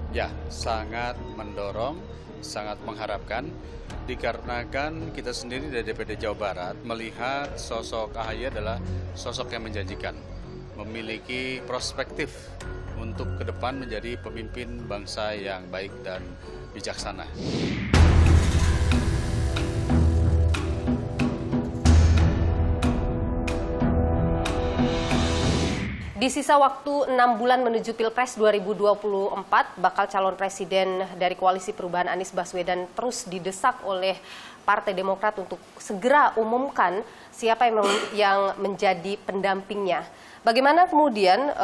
Ya, sangat mendorong, sangat mengharapkan, dikarenakan kita sendiri dari DPD Jawa Barat melihat sosok AHY adalah sosok yang menjanjikan, memiliki perspektif untuk ke depan menjadi pemimpin bangsa yang baik dan bijaksana. Di sisa waktu 6 bulan menuju Pilpres 2024, bakal calon presiden dari Koalisi Perubahan Anies Baswedan terus didesak oleh Partai Demokrat untuk segera umumkan siapa yang menjadi pendampingnya. Bagaimana kemudian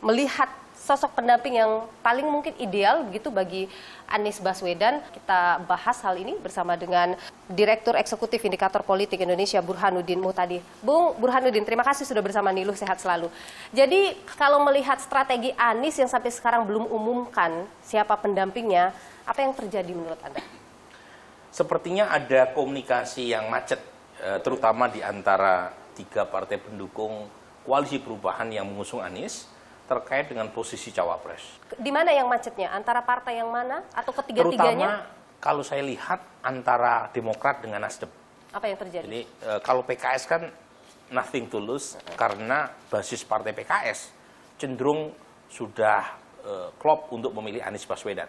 melihat sosok pendamping yang paling mungkin ideal begitu bagi Anies Baswedan? Kita bahas hal ini bersama dengan Direktur Eksekutif Indikator Politik Indonesia Burhanuddin Muhtadi. Bung Burhanuddin, terima kasih sudah bersama Niluh, sehat selalu. Jadi kalau melihat strategi Anies yang sampai sekarang belum umumkan siapa pendampingnya, apa yang terjadi menurut Anda? Sepertinya ada komunikasi yang macet, terutama di antara 3 partai pendukung Koalisi Perubahan yang mengusung Anies terkait dengan posisi cawapres. Di mana yang macetnya? Antara partai yang mana? Atau ketiga-tiganya? Terutama kalau saya lihat antara Demokrat dengan Nasdem. Apa yang terjadi? Jadi kalau PKS kan nothing to lose karena basis partai PKS cenderung sudah klop untuk memilih Anies Baswedan.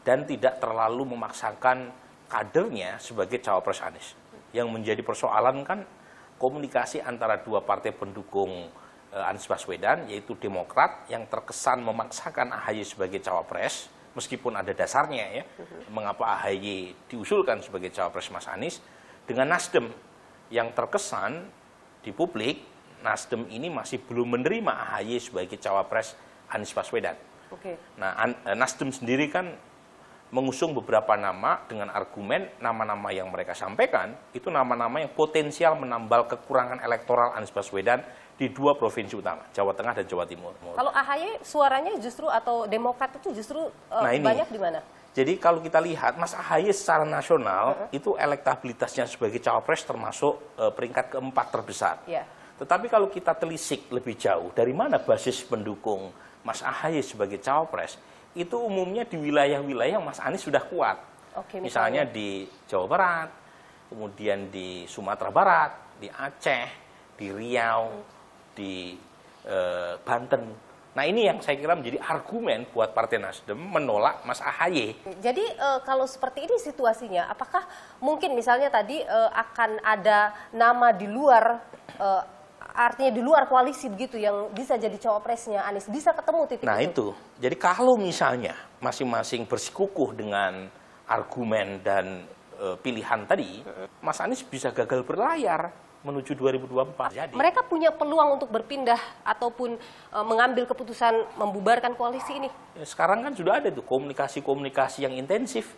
Dan tidak terlalu memaksakan kadernya sebagai cawapres Anies. Yang menjadi persoalan kan komunikasi antara 2 partai pendukung Anies Baswedan, yaitu Demokrat yang terkesan memaksakan AHY sebagai cawapres, meskipun ada dasarnya ya, mengapa AHY diusulkan sebagai cawapres Mas Anies, dengan Nasdem yang terkesan di publik, Nasdem ini masih belum menerima AHY sebagai cawapres Anies Baswedan. Oke. Nah, Nasdem sendiri kan mengusung beberapa nama dengan argumen nama-nama yang mereka sampaikan, itu nama-nama yang potensial menambal kekurangan elektoral Anies Baswedan di 2 provinsi utama, Jawa Tengah dan Jawa Timur. Kalau AHY suaranya justru atau Demokrat itu justru banyak di mana? Jadi kalau kita lihat, Mas AHY secara nasional itu elektabilitasnya sebagai cawapres termasuk peringkat keempat terbesar. Yeah. Tetapi kalau kita telisik lebih jauh, dari mana basis pendukung Mas AHY sebagai cawapres, itu umumnya di wilayah-wilayah Mas Anies sudah kuat. Oke, misalnya di Jawa Barat, kemudian di Sumatera Barat, di Aceh, di Riau, di Banten. Nah ini yang saya kira menjadi argumen buat Partai Nasdem menolak Mas AHY. Jadi kalau seperti ini situasinya, apakah mungkin misalnya tadi akan ada nama di luar, artinya di luar koalisi begitu yang bisa jadi cawapresnya Anies, bisa ketemu titik Nah itu, jadi kalau misalnya masing-masing bersikukuh dengan argumen dan pilihan tadi, Mas Anies bisa gagal berlayar menuju 2024. Jadi, mereka punya peluang untuk berpindah ataupun mengambil keputusan membubarkan koalisi ini? Sekarang kan sudah ada tuh komunikasi-komunikasi yang intensif.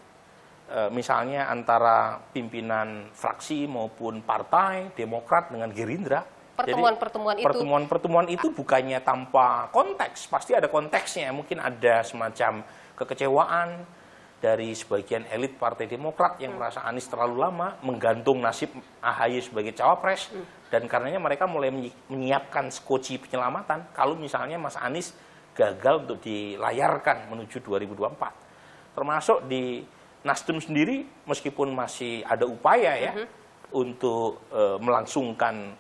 Misalnya antara pimpinan fraksi maupun partai, Demokrat dengan Gerindra. Pertemuan-pertemuan itu bukannya tanpa konteks, pasti ada konteksnya. Mungkin ada semacam kekecewaan dari sebagian elit Partai Demokrat yang merasa Anies terlalu lama menggantung nasib AHY sebagai cawapres, dan karenanya mereka mulai menyiapkan skoci penyelamatan kalau misalnya Mas Anies gagal untuk dilayarkan menuju 2024. Termasuk di Nasdem sendiri, meskipun masih ada upaya ya untuk melangsungkan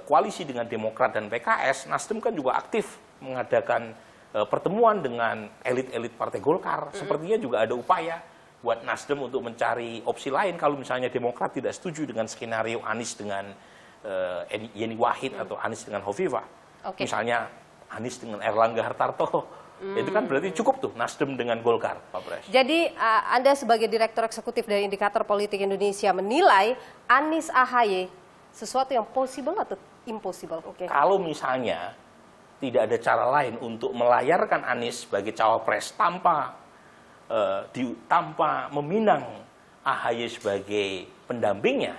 koalisi dengan Demokrat dan PKS, Nasdem kan juga aktif mengadakan pertemuan dengan elit-elit Partai Golkar. Sepertinya juga ada upaya buat Nasdem untuk mencari opsi lain kalau misalnya Demokrat tidak setuju dengan skenario Anies dengan Yeni Wahid atau Anies dengan Hovifah. Misalnya Anies dengan Erlangga Hartarto. Itu kan berarti cukup tuh Nasdem dengan Golkar, Pak Pres. Jadi Anda sebagai Direktur Eksekutif dari Indikator Politik Indonesia menilai Anies AHY sesuatu yang possible atau impossible? Kalau misalnya tidak ada cara lain untuk melayarkan Anies sebagai cawapres tanpa meminang AHY sebagai pendampingnya,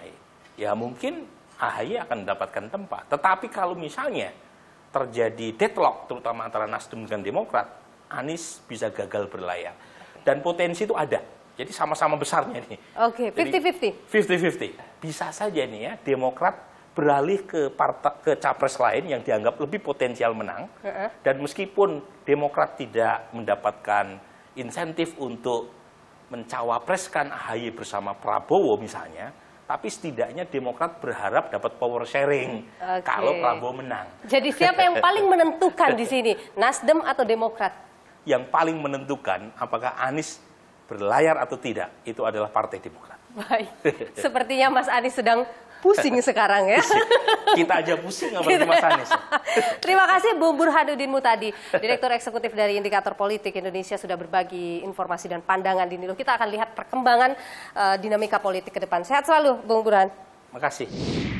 ya mungkin AHY akan mendapatkan tempat. Tetapi kalau misalnya terjadi deadlock, terutama antara Nasdem dan Demokrat, Anies bisa gagal berlayar. Dan potensi itu ada. Jadi sama-sama besarnya nih. Oke, 50-50. 50-50. Bisa saja nih ya, Demokrat beralih ke capres lain yang dianggap lebih potensial menang. Dan meskipun Demokrat tidak mendapatkan insentif untuk mencawapreskan AHY bersama Prabowo misalnya, tapi setidaknya Demokrat berharap dapat power sharing kalau Prabowo menang. Jadi siapa yang paling menentukan di sini? Nasdem atau Demokrat? Yang paling menentukan apakah Anies berlayar atau tidak, itu adalah Partai Demokrat. Baik, sepertinya Mas Anies sedang pusing sekarang ya. Kita aja pusing apalagi Mas Anies. Terima kasih Bung Burhanuddin Muhtadi, Direktur Eksekutif dari Indikator Politik Indonesia sudah berbagi informasi dan pandangan di Niluh. Kita akan lihat perkembangan dinamika politik ke depan. Sehat selalu Bung Burhan. Terima kasih.